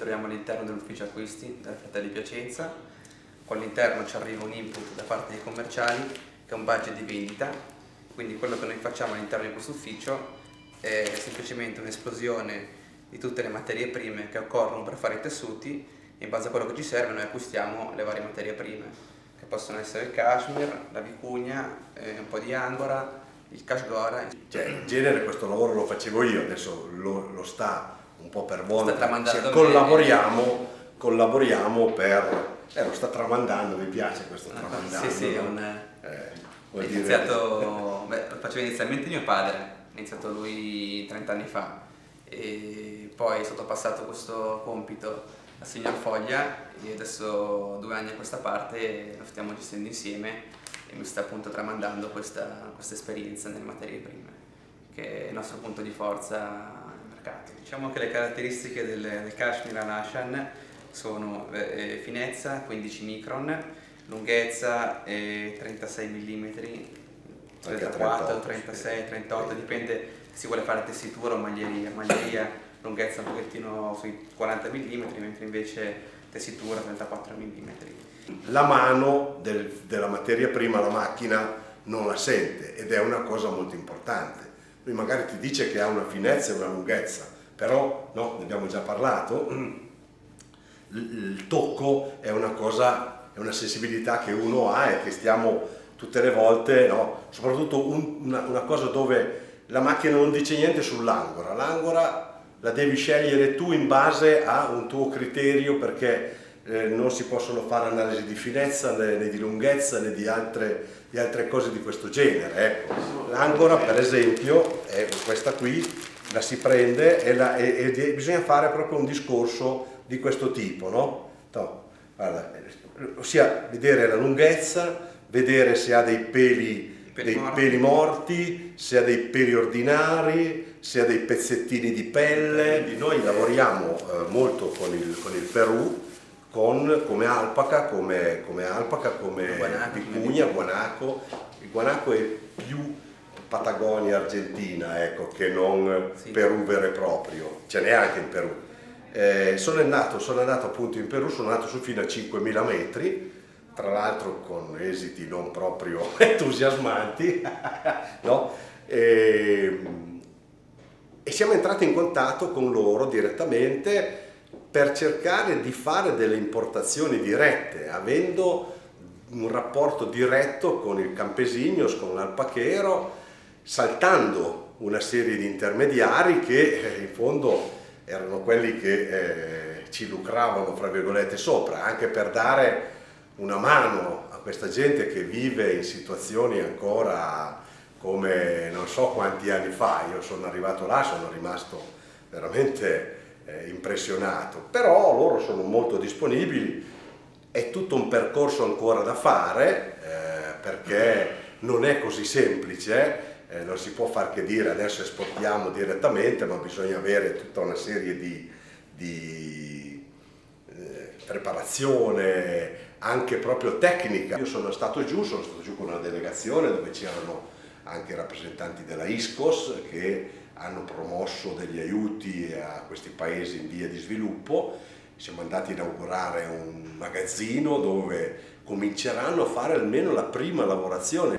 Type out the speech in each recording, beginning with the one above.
troviamo all'interno dell'ufficio acquisti della Fratelli Piacenza. Con all'interno ci arriva un input da parte dei commerciali che è un budget di vendita, quindi quello che noi facciamo all'interno di questo ufficio è semplicemente un'esplosione di tutte le materie prime che occorrono per fare i tessuti e in base a quello che ci serve noi acquistiamo le varie materie prime, che possono essere il cashmere, la vicuña, un po' di angora, il cashgora. Cioè, in genere questo lavoro lo facevo io, adesso lo sta un po' per volta, tramandando collaboriamo per... lo sta tramandando, mi piace questo tramandando. Sì, è un... lo faceva inizialmente mio padre, ha iniziato lui 30 anni fa e poi è stato passato questo compito a signor Foglia e adesso 2 anni a questa parte lo stiamo gestendo insieme e mi sta appunto tramandando questa esperienza nelle materie prime, che è il nostro punto di forza nel mercato. Diciamo che le caratteristiche del cashmere Alashan sono finezza 15 micron, lunghezza 36 mm, 34, 36, 38, dipende se si vuole fare tessitura o maglieria. Maglieria lunghezza un pochettino sui 40 mm, mentre invece tessitura 34 mm. La mano della materia prima, la macchina, non la sente ed è una cosa molto importante. Lui magari ti dice che ha una finezza e una lunghezza, però no, ne abbiamo già parlato, il tocco è una cosa, è una sensibilità che uno ha e che stiamo tutte le volte, no? Soprattutto una cosa dove la macchina non dice niente sull'angora, l'angora la devi scegliere tu in base a un tuo criterio perché non si possono fare analisi di finezza né di lunghezza né di altre cose di questo genere. Ecco. L'angora per esempio è questa qui, la si prende e bisogna fare proprio un discorso di questo tipo, no? Guarda, ossia vedere la lunghezza, vedere se ha dei peli morti, se ha dei peli ordinari, se ha dei pezzettini di pelle. Quindi noi lavoriamo molto con il Perù, come alpaca, come vicuña, guanaco. Il guanaco è più Patagonia Argentina, ecco, che non Perù vero e proprio, ce n'è anche in Perù. Sono andato appunto in Perù, sono andato su fino a 5.000 metri, tra l'altro con esiti non proprio entusiasmanti, no? E siamo entrati in contatto con loro direttamente per cercare di fare delle importazioni dirette, avendo un rapporto diretto con il Campesinos, con l'alpachero, saltando una serie di intermediari che in fondo erano quelli che ci lucravano, fra virgolette, sopra, anche per dare una mano a questa gente che vive in situazioni ancora come non so quanti anni fa. Io sono arrivato là, sono rimasto veramente impressionato, però loro sono molto disponibili, è tutto un percorso ancora da fare perché non è così semplice. Non si può far che dire adesso esportiamo direttamente, ma bisogna avere tutta una serie di preparazione anche proprio tecnica. Io sono stato giù con una delegazione dove c'erano anche rappresentanti della ISCOS che hanno promosso degli aiuti a questi paesi in via di sviluppo. Siamo andati a inaugurare un magazzino dove cominceranno a fare almeno la prima lavorazione.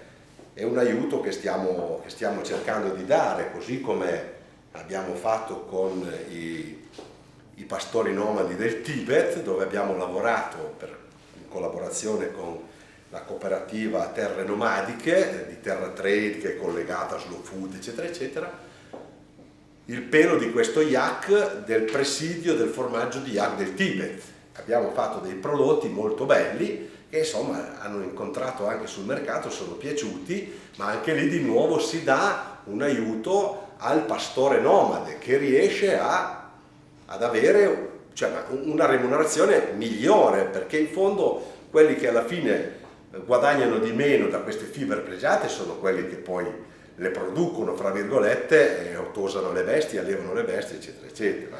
È un aiuto che stiamo cercando di dare, così come abbiamo fatto con i pastori nomadi del Tibet, dove abbiamo lavorato in collaborazione con la cooperativa Terre Nomadiche di Terra Trade, che è collegata a Slow Food, eccetera, eccetera, il pelo di questo yak del presidio del formaggio di yak del Tibet. Abbiamo fatto dei prodotti molto belli che insomma hanno incontrato anche sul mercato, sono piaciuti, ma anche lì di nuovo si dà un aiuto al pastore nomade che riesce ad avere una remunerazione migliore, perché in fondo quelli che alla fine guadagnano di meno da queste fibre pregiate sono quelli che poi le producono, fra virgolette, tosano le bestie, allevano le bestie, eccetera, eccetera.